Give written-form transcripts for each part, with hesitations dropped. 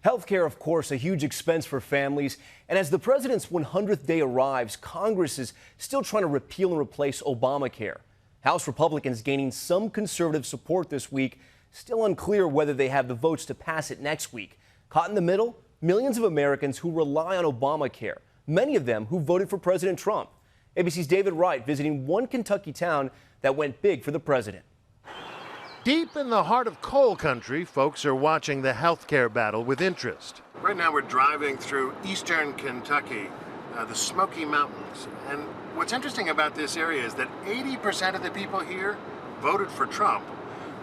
Healthcare, of course, a huge expense for families. And as the president's 100th day arrives, Congress is still trying to repeal and replace Obamacare. House Republicans gaining some conservative support this week. Still unclear whether they have the votes to pass it next week. Caught in the middle, millions of Americans who rely on Obamacare, many of them who voted for President Trump. ABC's David Wright visiting one Kentucky town that went big for the president. Deep in the heart of coal country, folks are watching the healthcare battle with interest. Right now we're driving through eastern Kentucky, the Smoky Mountains. And what's interesting about this area is that 80% of the people here voted for Trump.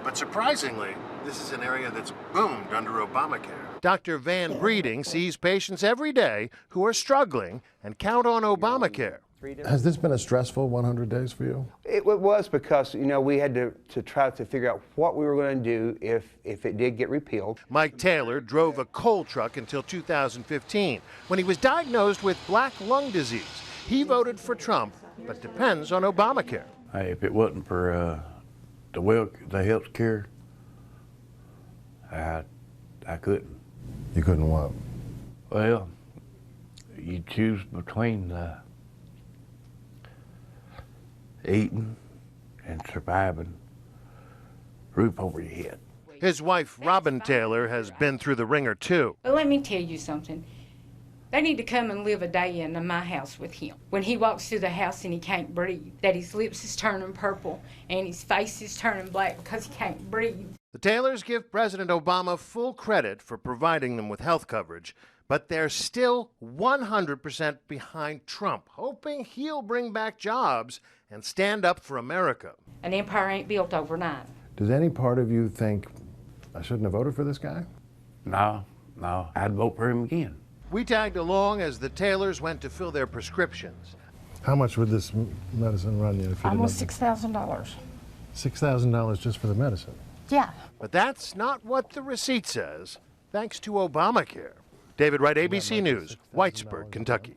But surprisingly, this is an area that's boomed under Obamacare. Dr. Van Breeding sees patients every day who are struggling and count on Obamacare. Has this been a stressful 100 days for you? It was because, we had to try to figure out what we were going to do if it did get repealed. Mike Taylor drove a coal truck until 2015 when he was diagnosed with black lung disease. He voted for Trump, but depends on Obamacare. Hey, if it wasn't for the health care, I couldn't. You couldn't what? Well, you choose between eating and surviving, roof over your head. His wife, Robin Taylor, has been through the ringer too. Well, let me tell you something. They need to come and live a day in my house with him. When he walks through the house and he can't breathe, that his lips is turning purple and his face is turning black because he can't breathe. The Taylors give President Obama full credit for providing them with health coverage, but they're still 100% behind Trump, hoping he'll bring back jobs and stand up for America. An empire ain't built overnight. Does any part of you think I shouldn't have voted for this guy? No, I'd vote for him again. We tagged along as the Taylors went to fill their prescriptions. How much would this medicine run you? If you Almost $6,000. $6,000 just for the medicine? Yeah. But that's not what the receipt says, thanks to Obamacare. David Wright, ABC News, Whitesburg, Kentucky.